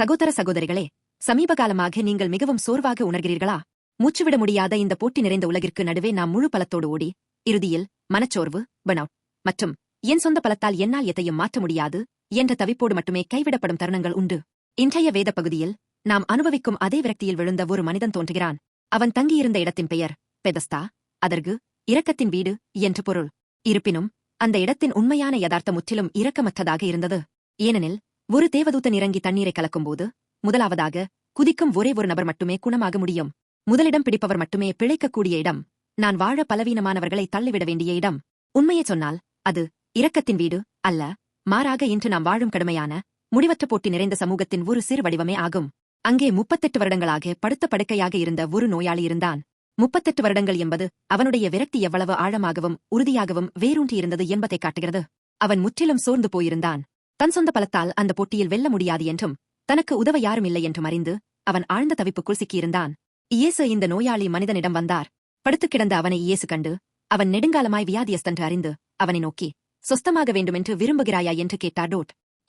சகோதர சகோதரிகளே, சமீப காலமாக நீங்கள் மிகவும் சோர்வாக உணர்கிறீர்களா? மூச்சுவிட முடியாத இந்த போட்டி நிறைந்த உலகிற்கு நடுவே நாம் முழு பலத்தோடு ஓடி, இறுதியில் மனச்சோர்வு, பர்ன்அவுட் மற்றும் என் சொந்த பலத்தால் என்னால் எதையும் மாற்ற முடியாது என்ற தவிப்போடு மட்டுமே கைவிடப்படும் தருணங்கள் உண்டு. இன்றைய வேத பகுதியில் நாம் அனுபவிக்கும் அதே விரக்தியில் விழுந்த ஒரு மனிதன் தோன்றுகிறான். அவன் தங்கியிருந்த இடத்தின் பெயர் பெதஸ்தா, அதற்கு இரக்கத்தின் வீடு என்று பொருள். இருப்பினும் அந்த இடத்தின் உண்மையான யதார்த்தம் முற்றிலும் இரக்கமற்றதாக இருந்தது. ஏனெனில் ஒரு தேவதூதன் இறங்கி தண்ணீரை கலக்கும்போது முதலாவதாக குதிக்கும் ஒரே ஒரு நபர் மட்டுமே குணமாக முடியும். முதலிடம் பிடிப்பவர் மட்டுமே பிழைக்கக்கூடிய இடம். நான் வாழ பலவீனமானவர்களை தள்ளிவிட வேண்டிய இடம். உண்மையை சொன்னால் அது இரக்கத்தின் வீடு அல்ல, மாறாக இன்று நாம் வாழும் கடுமையான முடிவற்ற போட்டி நிறைந்த சமூகத்தின் ஒரு சிறு வடிவமே ஆகும். அங்கே 38 வருடங்களாக படுத்த படுக்கையாக இருந்த ஒரு நோயாளி இருந்தான். 38 வருடங்கள் என்பது அவனுடைய விரக்தி எவ்வளவு ஆழமாகவும் உறுதியாகவும் வேரூன்றியிருந்தது என்பதை காட்டுகிறது. அவன் முற்றிலும் சோர்ந்து போயிருந்தான். தன் சொந்த பலத்தால் அந்த போட்டியில் வெல்ல முடியாது என்றும் தனக்கு உதவ யாரும் இல்லை என்றும் அறிந்து அவன் ஆழ்ந்த தவிப்புக்குள் சிக்கியிருந்தான். இயேசு இந்த நோயாளி மனிதனிடம் வந்தார். படுத்துக் கிடந்த அவனை இயேசு கண்டு, அவன் நெடுங்காலமாய் வியாதியஸ்தென்று அறிந்து அவனை நோக்கி, சொஸ்தமாக வேண்டுமென்று விரும்புகிறாயா என்று கேட்டார்.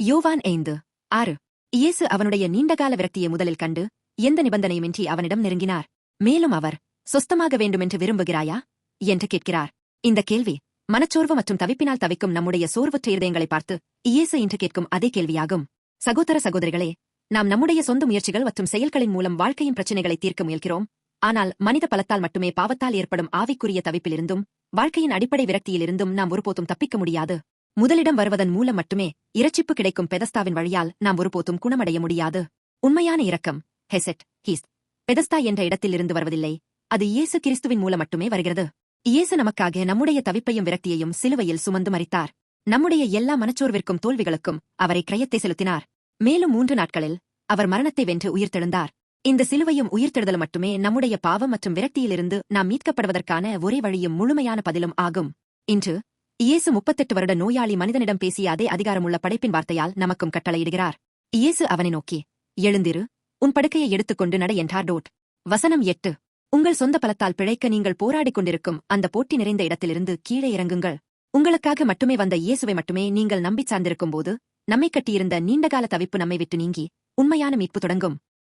யோவான் 5:6. இயேசு அவனுடைய நீண்டகால விரக்தியை முதலில் கண்டு எந்த நிபந்தனையுமின்றி அவனிடம் நெருங்கினார். மேலும் அவர், சொஸ்தமாக வேண்டுமென்று விரும்புகிறாயா என்று கேட்கிறார். இந்த கேள்வி மனச்சோர்வு மற்றும் தவிப்பினால் தவிக்கும் நம்முடைய சோர்வுற்ற இருதயங்களை பார்த்து இயேசு இன்று கேட்கும் அதே கேள்வியாகும். சகோதர சகோதரிகளே, நாம் நம்முடைய சொந்த முயற்சிகள் மற்றும் செயல்களின் மூலம் வாழ்க்கையின் பிரச்சினைகளை தீர்க்க முயல்கிறோம். ஆனால் மனித பலத்தால் மட்டுமே பாவத்தால் ஏற்படும் ஆவிக்குரிய தவிப்பிலிருந்தும் வாழ்க்கையின் அடிப்படை விரக்தியிலிருந்தும் நாம் ஒருபோதும் தப்பிக்க முடியாது. முதலிடம் வருவதன் மூலம் மட்டுமே இரட்சிப்பு கிடைக்கும் பெதஸ்தாவின் வழியால் நாம் ஒருபோதும் குணமடைய முடியாது. உண்மையான இரக்கம் ஹீஸ் பெதஸ்தா என்ற இடத்திலிருந்து வருவதில்லை, அது இயேசு கிறிஸ்துவின் மூலம் மட்டுமே வருகிறது. இயேசு நமக்காக நம்முடைய தவிப்பையும் விரக்தியையும் சிலுவையில் சுமந்து மரித்தார். நம்முடைய எல்லா மனச்சோர்விற்கும் தோல்விகளுக்கும் அவரை கிரயத்தை செலுத்தினார். மேலும் 3 நாட்களில் அவர் மரணத்தை வென்று உயிர்த்தெழுந்தார். இந்த சிலுவையும் உயிர்த்தெழுதலும் மட்டுமே நம்முடைய பாவம் மற்றும் விரக்தியிலிருந்து நாம் மீட்கப்படுவதற்கான ஒரே வழியும் முழுமையான பதிலும் ஆகும். இன்று இயேசு 38 வருட நோயாளி மனிதனிடம் பேசிய அதே அதிகாரமுள்ள படைப்பின் வார்த்தையால் நமக்கும் கட்டளையிடுகிறார். இயேசு அவனை நோக்கி, எழுந்திரு, உன் படுக்கையை எடுத்துக்கொண்டு நட என்றார். வசனம் 8. உங்கள் சொந்த பலத்தால் பிழைக்க நீங்கள் போராடிக் கொண்டிருக்கும் அந்த போட்டி நிறைந்த இடத்திலிருந்து கீழே இறங்குங்கள். உங்களுக்காக மட்டுமே வந்த இயேசுவை மட்டுமே நீங்கள் நம்பிச் சார்ந்திருக்கும் போது நம்மை கட்டியிருந்த நீண்டகால தவிப்பு நம்மை விட்டு நீங்கி உண்மையான மீட்பு தொடங்கும்.